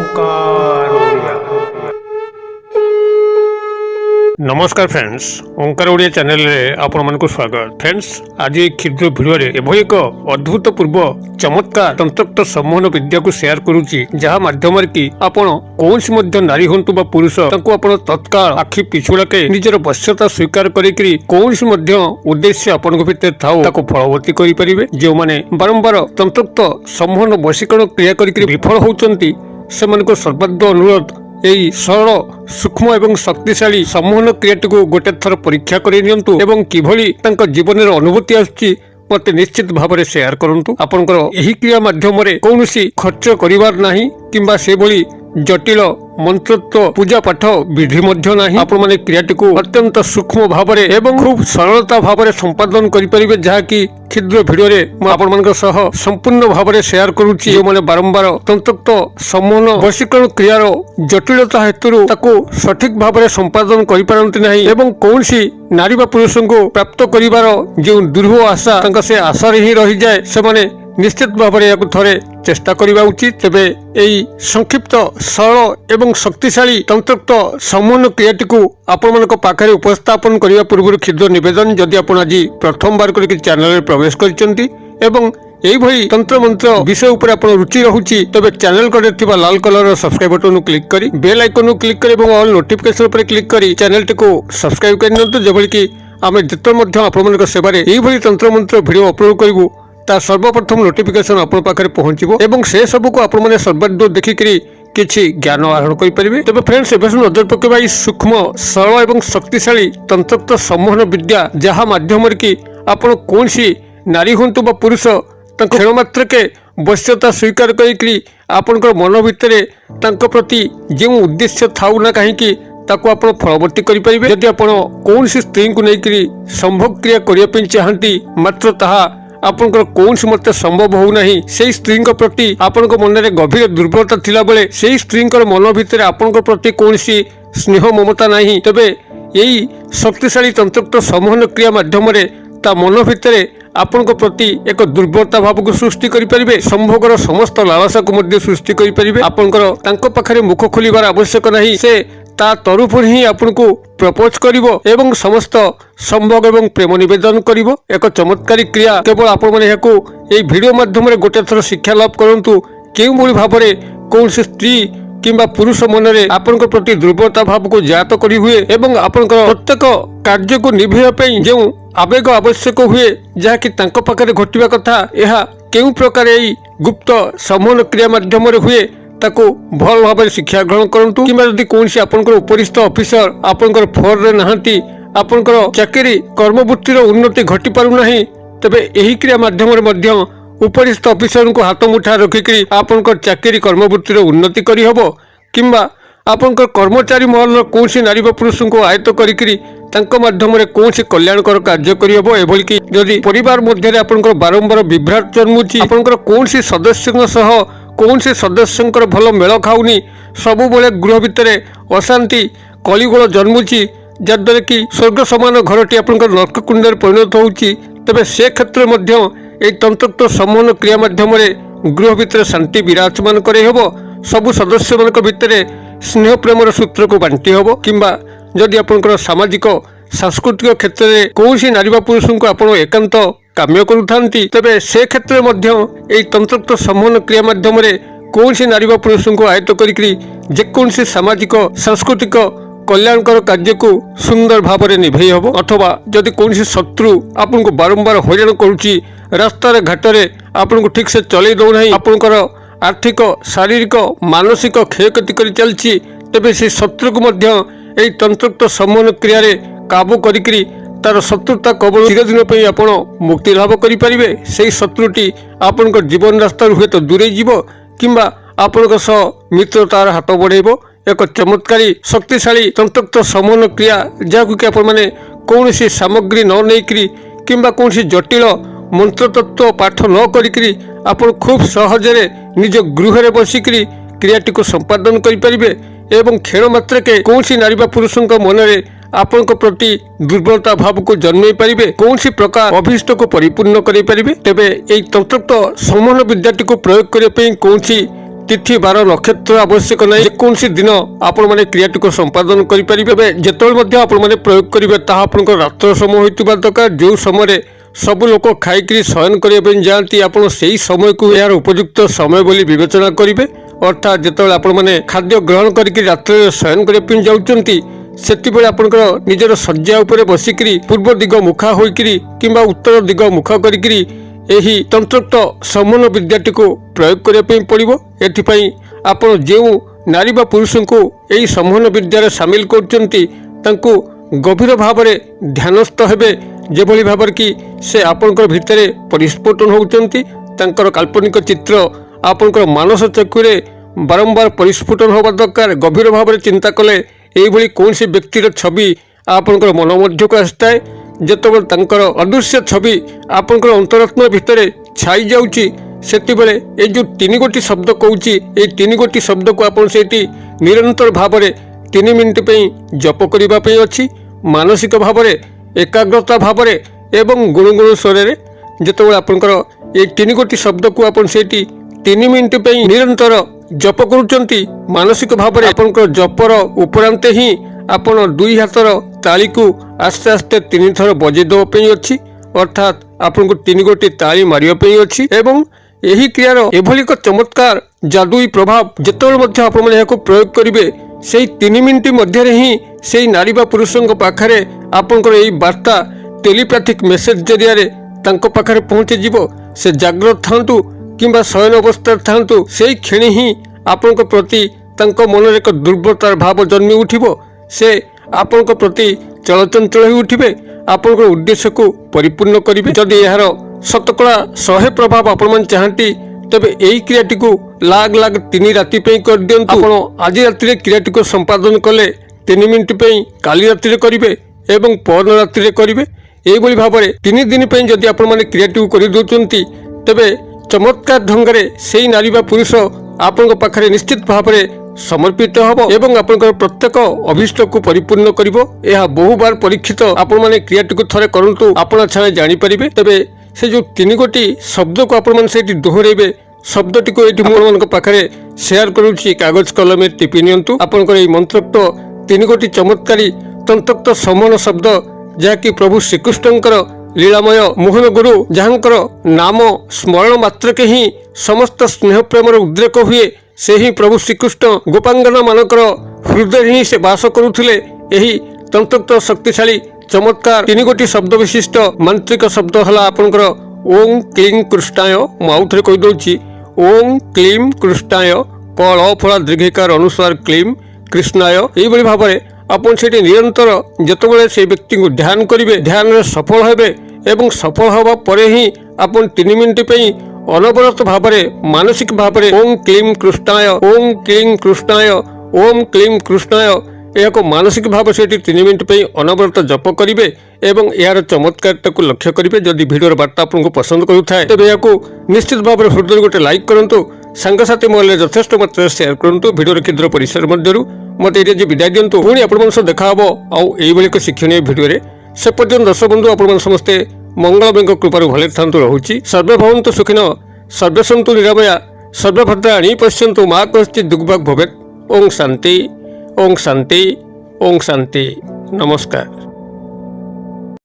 ओंकार ओडिया। नमस्कार फ्रेंड्स, ओंकार ओडिया चैनल रे आपण मानक स्वागत। फ्रेंड्स, आज एक क्षुद्र वीडियो रे एभली एक अद्भुतपूर्व चमत्कार तंत्रोक्त सम्मोहन विद्या को शेयर करूची, जहाँ माध्यम कि आपण कौनसी मध्य नारी हंतु बा पुरुष तांको आपण तत्काल आखि पिछुड़ाके निजर वश्यता स्वीकार करिकरी कौनसी मध्य उद्देश्य आपण भितर थाउ ताको फलवती करि परिबे। जो माने बारंबार तंत्रोक्त सम्मोहन वशीकरण क्रिया करिकरी विफल होउचंती, सेमानको सर्वाध अनुरोध यही सरल सूक्ष्म एवं शक्तिशाली सम्मोहन क्रियाटी को गोटे थर परीक्षा करि नियंतु एवं किभली तांको जीवन रे अनुभूति आछि मते निश्चित भाव में शेयर करंतु। आपनकर एही क्रिया माध्यम रे कौनसी खर्च करिवार नाही किंबा से भली जटिल मंत्रत्व पूजा पाठ विधि मध्य नाही। आपण माने क्रियाटी को अत्यंत सूक्ष्म भाव में एवं खूब सरलता भाव में संपादन करि परिबे, जहा कि क्षुद्र वीडियो रे म आपण मानक सह संपूर्ण भाव में शेयर करूची। जो माने बारंबार तंत्रोक्त सम्मोहन वशीकरण क्रियार जटिलता हेतु ताको सठिक भाव में संपादन करि पारंती नाही एवं कौनसी नारी बा पुरुष को प्राप्त करिवार जो दुर्ह आशा तांका से आशा रे ही रहि जाय, से माने निश्चित भाव में याकु थरे चेष्टा करिबा उचित। तेबे एई संक्षिप्त सरल एवं शक्तिशाली तंत्रोक्त सम्मोहन क्रियाटी को आपण मानक पाखरे उपस्थापन करिबा पूर्व क्षुद्र निवेदन, जदि आपण आज प्रथम बार करिक चैनल रे प्रवेश करिसंती एवं एई भई तंत्र मंत्र विषय ऊपर आपण रुचि रहुची, तबे चैनल कड़े थिबा लाल कलर सब्सक्राइब बटन को क्लिक करी बेल आइकन को क्लिक करी एवं ऑल नोटिफिकेशन ऊपर क्लिक करी चैनल को सब्सक्राइब कर नियंतु, जेबोली कि आमे जत मध्य आपण मानक सेवारे एई भई तंत्र मंत्र वीडियो अपलोड करिवु ता सर्वप्रथम नोटिफिकेशन आपण पाखरे पहुंचीबो एवं से सब को आपण माने सर्वाध देखिकरी किछि ज्ञान आहरण करि परिबे। तबे फ्रेंड्स, एबे नजर पकेबा ई सूक्ष्म सरल एवं शक्तिशाली तंत्रोक्त सम्मोहन विद्या, जहा माध्यम कि आपण कोनसी नारी हंतु बा पुरुष तांको क्षण मात्र के वश्यता स्वीकार करिकरी आपनकर मन भितरे तांको प्रति जे उद्देश्य थाउ ना काहेकि ताको आपण फलवती करि परिबे। यदि आपण कोनसी स्त्री को नेकरी संभोग क्रिया करिया पे चाहंती, मात्र ताहा आपनकर कौनसी मत संभव हो नहीं, से स्त्री प्रति आपण मन में गभीर दुर्बलता थिला बेले से स्त्री मन भितर आपण प्रति कौनसी स्नेह ममता नहीं, तबे यही शक्तिशाली तंत्रोक्त सम्मोहन क्रिया माध्यम ता मन भितर आपण प्रति एक दुर्बलता भाव को सृष्टि करें, संभोगर समस्त लालसा को सृष्टि करें। आपनकर तांको पाखरे मुख खोलिबार आवश्यक नहीं, से ता तरफ ही आपन को प्रपोज करिवो एवं समस्त संभोग एवं प्रेम निवेदन करिवो। एक चमत्कारी क्रिया केवल आपण माने याको एई वीडियो माध्यम रे गोटे थर शिक्षा लाभ करंतु। केउ भली भाव रे कौनसी स्त्री किंबा पुरुष मन रे आपन को प्रति दुर्बलता भाव को जात करि हुए एवं आपन को प्रत्येक कार्य को निभेया पई जे आवेग आवश्यक हुए, जहा कि तांको पाखरे घटिबा कथा, एहा केउ प्रकार एई गुप्त सम्मोहन क्रिया माध्यम रे हुए ताको भल भाव में शिक्षा ग्रहण करंतु। किंबा यदि कौनसी आपनकर उपरिस्थ ऑफिसर आपनकर फोन रे नहांती, आपनकर चाकरी कर्मवृत्तिर उन्नति घटी पारु नाही, तबे एही क्रिया माध्यम रे मध्य उपरिस्थ ऑफिसर को हाथ मुठा रखिकरी आपनकर चाकरी कर्मवृत्तिर उन्नति करि हबो। किंबा आपनकर कर्मचारी महल कौनसी नारी बा पुरुष को आयत्त करिकरी तांको माध्यम रे कौनसी कल्याणकर कार्य करि हबो। एभली कि यदि परिवार मध्य रे आपनकर बारंबार विभ्राट जन्मुची, आपनकर कौनसी सदस्य सह कौनसी सदस्यंकर भल मेल खाऊनी, सबु बेले गृह भितर अशांति कलिगोल जन्मुची, जद्वारा कि स्वर्ग समान घरटी आपनकर नरककुंड परिणत होउची, तबे से क्षेत्र मध्य एई तंत्रोक्त सम्मोहन क्रिया माध्यम रे गृह भितर शांति विराजमान करे हबो। सबु सदस्य मानक भितर स्नेह प्रेमर सूत्र को बांटी हबो। किंबा जदि आपनकर सामाजिक सांस्कृतिक क्षेत्र में कौनसी नारी बा पुरुष को आपण एकांत काम्य करुथांती, तबे से क्षेत्र मध्य एई तंत्रोक्त सम्मोहन क्रिया माध्यम रे कौनसी नारी बा पुरुष को आयत्त करिकरी जेकोसी सामाजिक सांस्कृतिक कल्याणकर कार्य को सुंदर भाव में निभेई हबो। अथवा जदि कौनसी शत्रु आपन को बारंबार हैरान करुची, रास्तार घाटरे आपन को ठीक से चलै दौ नहीं, आपनकर आर्थिक शारीरिक मानसिक क्षयक्षति करि चलची, तबे से शत्रु को मध्य एई तंत्रोक्त सम्मोहन क्रिया रे काबू करिकरी तार शत्रुता कबल चिरदिन पे आपण मुक्ति लाभ करि परिबे। सेई शत्रुटी आपनकर जीवन रास्ता हुए तो दूरे जीवो, किंबा आपनकर सह मित्रतार हाथ बढ़ेबो। एक चमत्कारी शक्तिशाली तंत्रोक्त सम्मोहन क्रिया, जहाकु कि आपण माने कौनसी सामग्री न नेकरी किंबा कौनसी जटिल मंत्र तत्व पाठ न करिकरी आपण खूब सहजरे निज गृह रे बसिकरी क्रियाटी को संपादन करि परिबे एवं क्षण मात्र के कौनसी नारी बा पुरुषक मन रे आपण प्रति दुर्बलता भाव को जन्मे पारिबे, कौनसी प्रकार अभिष्ट को परिपूर्ण करि परिबे। तेबे एई तंत्रोक्त सम्मोहन विद्याटी को प्रयोग करिया पई कौनसी तिथि बार नक्षत्र आवश्यक ना जेकोसी दिन आपण मैंने क्रियाटी को संपादन करें जिते आपण मैंने प्रयोग करेंगे ताहा आपंकर रात्र समय होता दरकार जो समय सब लोक खाई शयन करने जाती आप समय को यार उपयुक्त समय बोली विवेचना करेंगे अर्थात जिते आपण मैंने खाद्य ग्रहण करके रात्र शयन करने जाऊँगी सेतिबेले आपनकर निजर शज्या उपरे बसिकरी पूर्व दिग मुखा होइकरी किंबा उत्तर दिग मुखा करिकरी एही तंत्रोक्त समन विद्याटी को प्रयोग करिया पे पड़िबो। एथिपई आपण जेउ नारी बा पुरुष को एही समन विद्यार शामिल करचंती तांको गभीर भावरे ध्यानस्थ हेबे जेभली भाबर कि से आपनकर भितरे परिस्फुटन होउचंती तांकर काल्पनिक चित्र आपनकर मानस चक्षुरे बारंबार परिस्फुटन होबा दरकार। गभीर भावरे चिंता कले एभली कौन सी व्यक्तिर छवि आपनकर मन मध्यक आसताए जेतेबेले तांकर अदृश्य छवि आपनकर अंतरात्मा भितरे छाई जाउची सेतिबेले ए जो तीन गोटी शब्द कहूची ए तीन गोटी शब्द को आपन सेठी निरंतर भावरे 3 मिनिट पे जप करिबा पे अछि मानसिक भावरे एकाग्रता भावरे एवं गुणगुण स्वरे जेतेबेले आपनकर ए तीन गोटी शब्द को आपन सेठी 3 मिनिट पे निरंतर जप करुचंती मानसिक भाव में आपनकर जपर उपरांते ही आपण दुई हाथर ताली को आस्ते आस्ते 3 थर बजे देवाई अच्छी अर्थात आपन को 3 गोटी ताली मारियापी अच्छी एवं यही क्रियार एभली एक चमत्कार जादुई प्रभाव जिते आप प्रयोग करेंगे से 3 मिनिट मध्य ही से नारी बा पुरुषों पाखे आपनकर यही वार्ता टेलीपैथिक मेसेज जरिया पाखे पहुँची जीव से जाग्रत थांतु किंबा शयन अवस्था थांतु से क्षण ही आपण प्रति मन एक दुर्बलतार भाव जन्मी उठिबो से आपण प्रति चलचंचल हो उठिबे आपण उद्देश्य को परिपूर्ण करिवे। जदि यार शतकड़ा 100 प्रभाव आपण मन चाहती तबे एही क्रियाटी को लाग लाग 3 राति पे कर दियंतु। आपण आज राति क्रियाटी को संपादन कले 3 मिनिट पे काली राति करिवे एवं पर राति करिवे एही भली भाबरे 3 दिन पे जदि आपण माने क्रियाटी को करि दोचंती तबे चमत्कार ढंगरे से नारी बा पुरुष आपण पाखरे निश्चित भाव में समर्पित हम एवं आपंकर प्रत्येक अभिष्ट को परिपूर्ण करिवो। यह बहु बार परीक्षित आपण माने क्रियाटी को थरे करंतु आपण छाने जानि परिबे। तबे से जो 3 गोटी शब्द को आपण माने सेठी दोहरेबे शब्दटी को एठी मोर मन पाखरे शेयर करूची कागज कलम में टिपि नियंतु। आपनकर एही मंत्रोक्त 3 गोटी चमत्कारी तंत्रोक्त समन शब्द जहाँकि प्रभु श्रीकृष्णकर लीलामय मोहन गुरु जहाँकर नाम स्मरण मात्र के ही समस्त स्नेह प्रेम उद्रेक हुए से ही प्रभु श्रीकृष्ण गोपांगना मानकर हृदय ही से बास करुथिले। एही तंत्रोक्त शक्तिशाली चमत्कार 3 गोटी शब्द विशिष्ट मांत्रिक शब्द हला आपनकर ओम क्लीं कृष्णाय माउथरे कहि दउची ओम क्लीं कृष्णाय कल फला दीर्घिकार अनुसार क्लीं कृष्णाय एही भली भाबरे आपण सेठी निरंतर जतबेले से व्यक्ति को ध्यान करिवे ध्यान रे सफल हेबे एवं सफल हवा परे ही आपण 3 मिनिट पे अनवरत भावरे मानसिक भावरे ओम क्लीं कृष्णाय ओम क्लीं कृष्णाय ओम क्लीं कृष्णाय यह मानसिक भाव से 3 मिनिट पे अनवरत जप करेंगे एवं यार चमत्कार को लक्ष्य करेंगे। जदि भिडियोर बार्ता आपको पसंद करुए तेज या निश्चित भाव में हृदय गोटे लाइक करूँ सांगसाथी मोबाइल यथेष्ट मात्रा शेयर करूँ। भिडियोर क्षुद्र परिसर मध्य मत ये विदाय दिंतु पुणी आप देखा आउ एक शिक्षणीय भिडियो से पर्यटन दर्शक बंधु आप समस्ते मंगलमय कृपार भले था रोचे सर्वे भवन्तु सुखिन सर्वे सन्तु निरामया सर्वे भद्राणि पश्यन्तु मा कश्चित् दुर्भाग् भवेत्। ओम शांति ओम शांति ओम शांति। नमस्कार।